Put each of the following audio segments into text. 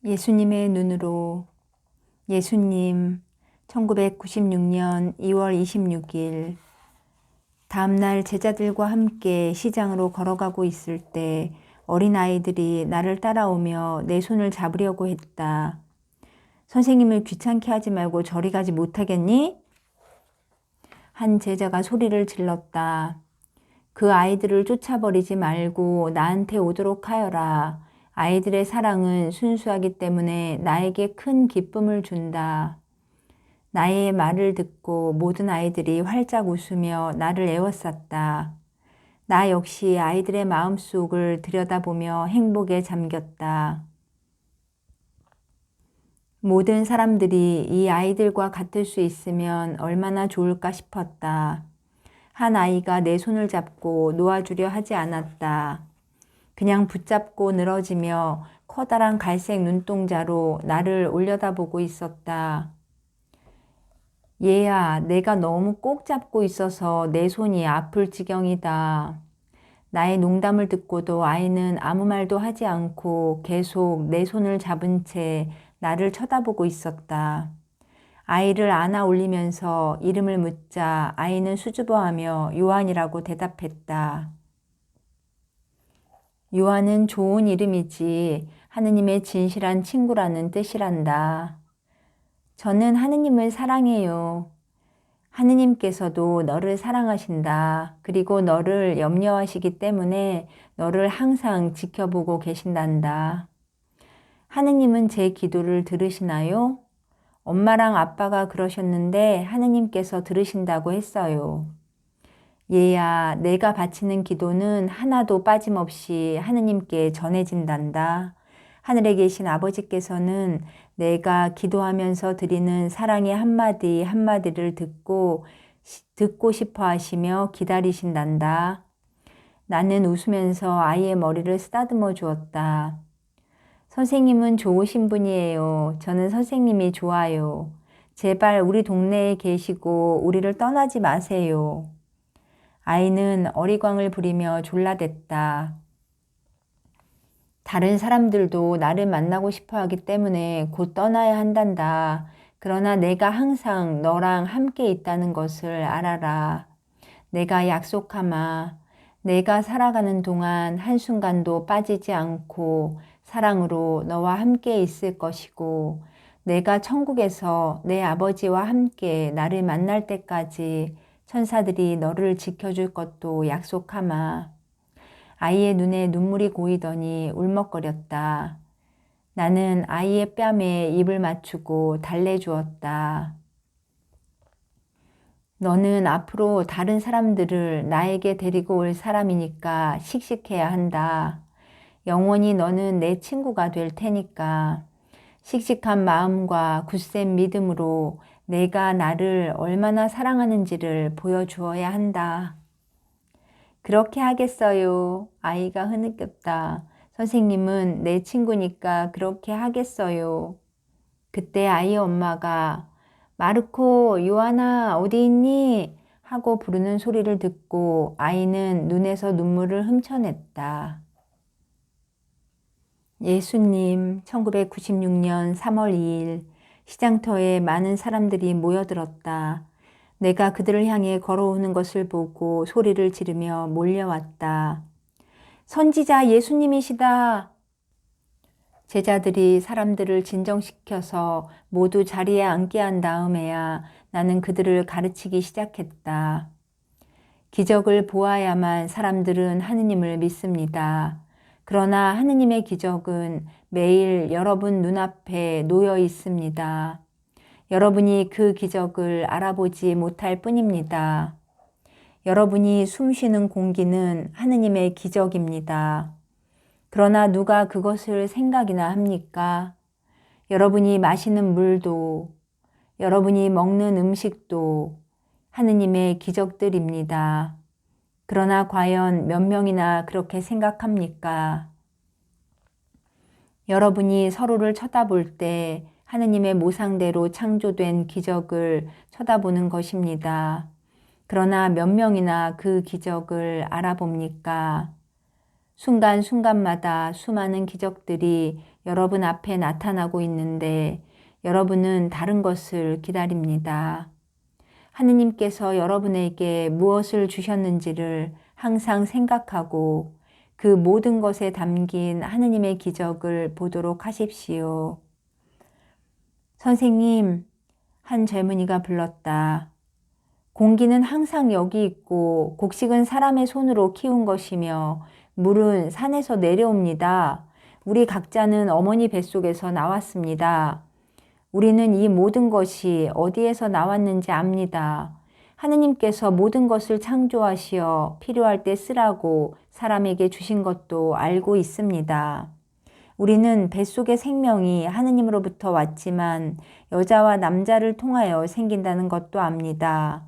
예수님의 눈으로. 예수님, 1996년 2월 26일. 다음날 제자들과 함께 시장으로 걸어가고 있을 때 어린아이들이 나를 따라오며 내 손을 잡으려고 했다. 선생님을 귀찮게 하지 말고 저리 가지 못하겠니? 한 제자가 소리를 질렀다. 그 아이들을 쫓아버리지 말고 나한테 오도록 하여라. 아이들의 사랑은 순수하기 때문에 나에게 큰 기쁨을 준다. 나의 말을 듣고 모든 아이들이 활짝 웃으며 나를 에워쌌다. 나 역시 아이들의 마음속을 들여다보며 행복에 잠겼다. 모든 사람들이 이 아이들과 같을 수 있으면 얼마나 좋을까 싶었다. 한 아이가 내 손을 잡고 놓아주려 하지 않았다. 그냥 붙잡고 늘어지며 커다란 갈색 눈동자로 나를 올려다보고 있었다. 얘야, 내가 너무 꼭 잡고 있어서 내 손이 아플 지경이다. 나의 농담을 듣고도 아이는 아무 말도 하지 않고 계속 내 손을 잡은 채 나를 쳐다보고 있었다. 아이를 안아 올리면서 이름을 묻자 아이는 수줍어하며 요한이라고 대답했다. 요한은 좋은 이름이지 하느님의 진실한 친구라는 뜻이란다. 저는 하느님을 사랑해요. 하느님께서도 너를 사랑하신다. 그리고 너를 염려하시기 때문에 너를 항상 지켜보고 계신단다. 하느님은 제 기도를 들으시나요? 엄마랑 아빠가 그러셨는데 하느님께서 들으신다고 했어요. 얘야, 내가 바치는 기도는 하나도 빠짐없이 하느님께 전해진단다. 하늘에 계신 아버지께서는 내가 기도하면서 드리는 사랑의 한마디 한마디를 듣고 싶어 하시며 기다리신단다. 나는 웃으면서 아이의 머리를 쓰다듬어 주었다. 선생님은 좋으신 분이에요. 저는 선생님이 좋아요. 제발 우리 동네에 계시고 우리를 떠나지 마세요. 아이는 어리광을 부리며 졸라댔다. 다른 사람들도 나를 만나고 싶어 하기 때문에 곧 떠나야 한단다. 그러나 내가 항상 너랑 함께 있다는 것을 알아라. 내가 약속하마. 내가 살아가는 동안 한순간도 빠지지 않고 사랑으로 너와 함께 있을 것이고 내가 천국에서 내 아버지와 함께 나를 만날 때까지 천사들이 너를 지켜줄 것도 약속하마. 아이의 눈에 눈물이 고이더니 울먹거렸다. 나는 아이의 뺨에 입을 맞추고 달래주었다. 너는 앞으로 다른 사람들을 나에게 데리고 올 사람이니까 씩씩해야 한다. 영원히 너는 내 친구가 될 테니까. 씩씩한 마음과 굳센 믿음으로 내가 나를 얼마나 사랑하는지를 보여주어야 한다. 그렇게 하겠어요. 아이가 흐느꼈다. 선생님은 내 친구니까 그렇게 하겠어요. 그때 아이 엄마가 마르코, 요하나 어디 있니? 하고 부르는 소리를 듣고 아이는 눈에서 눈물을 훔쳐냈다. 예수님, 1996년 3월 2일 시장터에 많은 사람들이 모여들었다. 내가 그들을 향해 걸어오는 것을 보고 소리를 지르며 몰려왔다. 선지자 예수님이시다. 제자들이 사람들을 진정시켜서 모두 자리에 앉게 한 다음에야 나는 그들을 가르치기 시작했다. 기적을 보아야만 사람들은 하느님을 믿습니다. 그러나 하느님의 기적은 매일 여러분 눈앞에 놓여 있습니다. 여러분이 그 기적을 알아보지 못할 뿐입니다. 여러분이 숨쉬는 공기는 하느님의 기적입니다. 그러나 누가 그것을 생각이나 합니까? 여러분이 마시는 물도, 여러분이 먹는 음식도 하느님의 기적들입니다. 그러나 과연 몇 명이나 그렇게 생각합니까? 여러분이 서로를 쳐다볼 때 하느님의 모상대로 창조된 기적을 쳐다보는 것입니다. 그러나 몇 명이나 그 기적을 알아봅니까? 순간순간마다 수많은 기적들이 여러분 앞에 나타나고 있는데 여러분은 다른 것을 기다립니다. 하느님께서 여러분에게 무엇을 주셨는지를 항상 생각하고 그 모든 것에 담긴 하느님의 기적을 보도록 하십시오. 선생님, 한 젊은이가 불렀다. 공기는 항상 여기 있고 곡식은 사람의 손으로 키운 것이며 물은 산에서 내려옵니다. 우리 각자는 어머니 뱃속에서 나왔습니다. 우리는 이 모든 것이 어디에서 나왔는지 압니다. 하느님께서 모든 것을 창조하시어 필요할 때 쓰라고 사람에게 주신 것도 알고 있습니다. 우리는 뱃속의 생명이 하느님으로부터 왔지만 여자와 남자를 통하여 생긴다는 것도 압니다.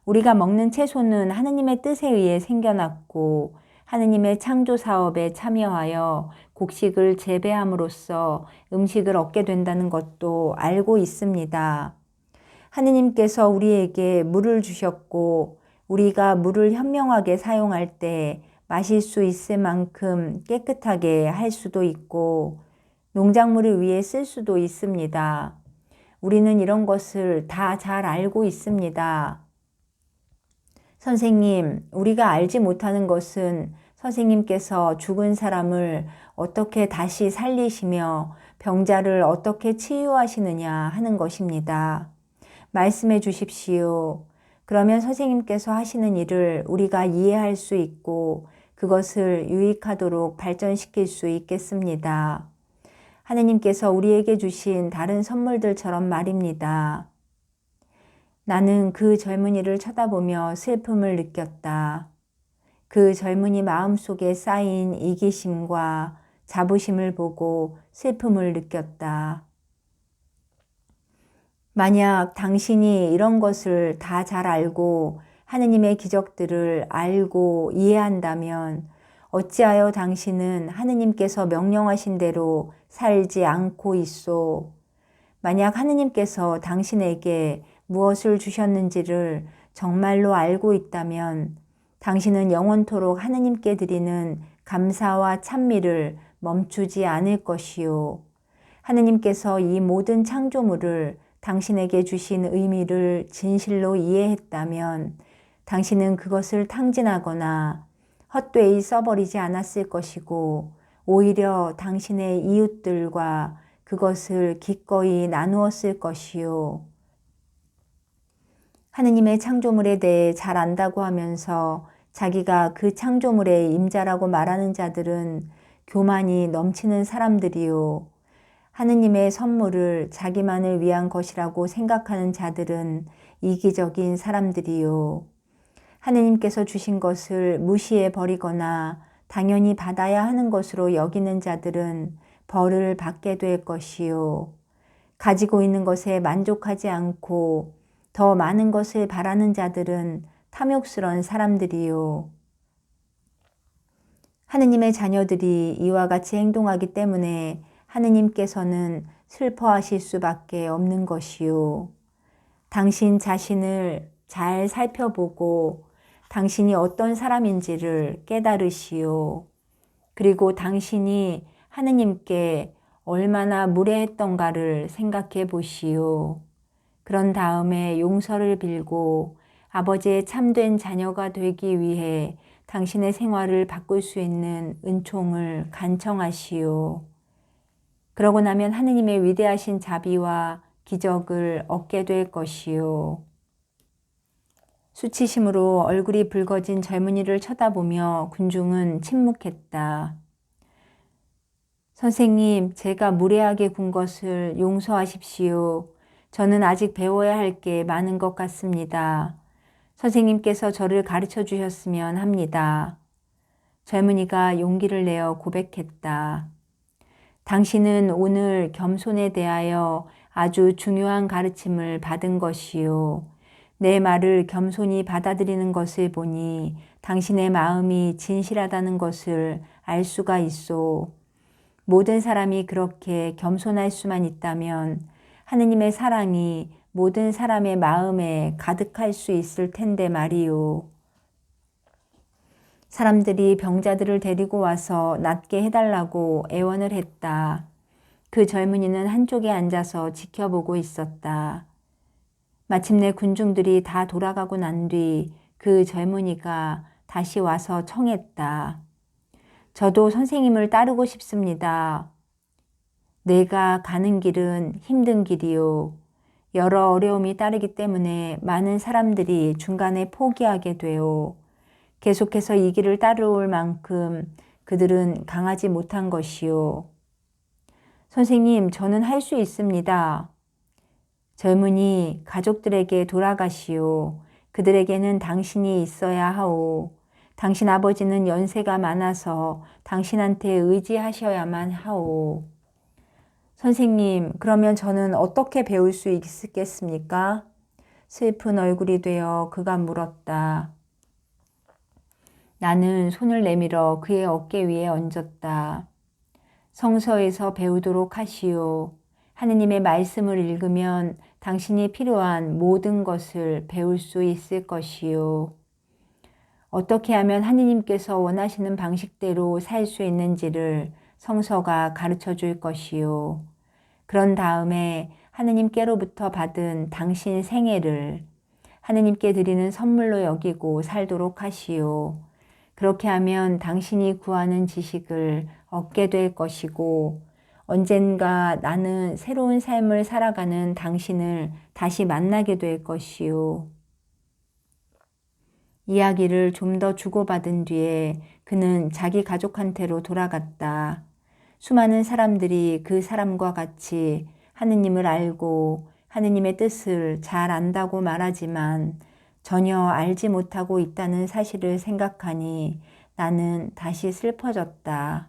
우리가 먹는 채소는 하느님의 뜻에 의해 생겨났고 하느님의 창조 사업에 참여하여 곡식을 재배함으로써 음식을 얻게 된다는 것도 알고 있습니다. 하느님께서 우리에게 물을 주셨고 우리가 물을 현명하게 사용할 때 마실 수 있을 만큼 깨끗하게 할 수도 있고 농작물을 위해 쓸 수도 있습니다. 우리는 이런 것을 다 잘 알고 있습니다. 선생님, 우리가 알지 못하는 것은 선생님께서 죽은 사람을 어떻게 다시 살리시며 병자를 어떻게 치유하시느냐 하는 것입니다. 말씀해 주십시오. 그러면 선생님께서 하시는 일을 우리가 이해할 수 있고 그것을 유익하도록 발전시킬 수 있겠습니다. 하느님께서 우리에게 주신 다른 선물들처럼 말입니다. 나는 그 젊은이를 쳐다보며 슬픔을 느꼈다. 그 젊은이 마음속에 쌓인 이기심과 자부심을 보고 슬픔을 느꼈다. 만약 당신이 이런 것을 다 잘 알고 하느님의 기적들을 알고 이해한다면 어찌하여 당신은 하느님께서 명령하신 대로 살지 않고 있소? 만약 하느님께서 당신에게 무엇을 주셨는지를 정말로 알고 있다면 당신은 영원토록 하느님께 드리는 감사와 찬미를 멈추지 않을 것이요. 하느님께서 이 모든 창조물을 당신에게 주신 의미를 진실로 이해했다면 당신은 그것을 탕진하거나 헛되이 써버리지 않았을 것이고 오히려 당신의 이웃들과 그것을 기꺼이 나누었을 것이요. 하느님의 창조물에 대해 잘 안다고 하면서 자기가 그 창조물의 임자라고 말하는 자들은 교만이 넘치는 사람들이요. 하느님의 선물을 자기만을 위한 것이라고 생각하는 자들은 이기적인 사람들이요. 하느님께서 주신 것을 무시해 버리거나 당연히 받아야 하는 것으로 여기는 자들은 벌을 받게 될 것이요. 가지고 있는 것에 만족하지 않고 더 많은 것을 바라는 자들은 탐욕스러운 사람들이요. 하느님의 자녀들이 이와 같이 행동하기 때문에 하느님께서는 슬퍼하실 수밖에 없는 것이요. 당신 자신을 잘 살펴보고 당신이 어떤 사람인지를 깨달으시오. 그리고 당신이 하느님께 얼마나 무례했던가를 생각해 보시오. 그런 다음에 용서를 빌고 아버지의 참된 자녀가 되기 위해 당신의 생활을 바꿀 수 있는 은총을 간청하시오. 그러고 나면 하느님의 위대하신 자비와 기적을 얻게 될 것이요. 수치심으로 얼굴이 붉어진 젊은이를 쳐다보며 군중은 침묵했다. 선생님, 제가 무례하게 군 것을 용서하십시오. 저는 아직 배워야 할 게 많은 것 같습니다. 선생님께서 저를 가르쳐 주셨으면 합니다. 젊은이가 용기를 내어 고백했다. 당신은 오늘 겸손에 대하여 아주 중요한 가르침을 받은 것이요. 내 말을 겸손히 받아들이는 것을 보니 당신의 마음이 진실하다는 것을 알 수가 있소. 모든 사람이 그렇게 겸손할 수만 있다면 하느님의 사랑이 모든 사람의 마음에 가득할 수 있을 텐데 말이요. 사람들이 병자들을 데리고 와서 낫게 해달라고 애원을 했다. 그 젊은이는 한쪽에 앉아서 지켜보고 있었다. 마침내 군중들이 다 돌아가고 난 뒤 그 젊은이가 다시 와서 청했다. 저도 선생님을 따르고 싶습니다. 내가 가는 길은 힘든 길이요. 여러 어려움이 따르기 때문에 많은 사람들이 중간에 포기하게 돼요. 계속해서 이 길을 따라올 만큼 그들은 강하지 못한 것이요. 선생님, 저는 할 수 있습니다. 젊은이 가족들에게 돌아가시오. 그들에게는 당신이 있어야 하오. 당신 아버지는 연세가 많아서 당신한테 의지하셔야만 하오. 선생님, 그러면 저는 어떻게 배울 수 있겠습니까? 슬픈 얼굴이 되어 그가 물었다. 나는 손을 내밀어 그의 어깨 위에 얹었다. 성서에서 배우도록 하시오. 하느님의 말씀을 읽으면 당신이 필요한 모든 것을 배울 수 있을 것이요. 어떻게 하면 하느님께서 원하시는 방식대로 살 수 있는지를 성서가 가르쳐 줄 것이요. 그런 다음에 하느님께로부터 받은 당신 생애를 하느님께 드리는 선물로 여기고 살도록 하시오. 그렇게 하면 당신이 구하는 지식을 얻게 될 것이고 언젠가 나는 새로운 삶을 살아가는 당신을 다시 만나게 될 것이요. 이야기를 좀 더 주고받은 뒤에 그는 자기 가족한테로 돌아갔다. 수많은 사람들이 그 사람과 같이 하느님을 알고 하느님의 뜻을 잘 안다고 말하지만 전혀 알지 못하고 있다는 사실을 생각하니 나는 다시 슬퍼졌다.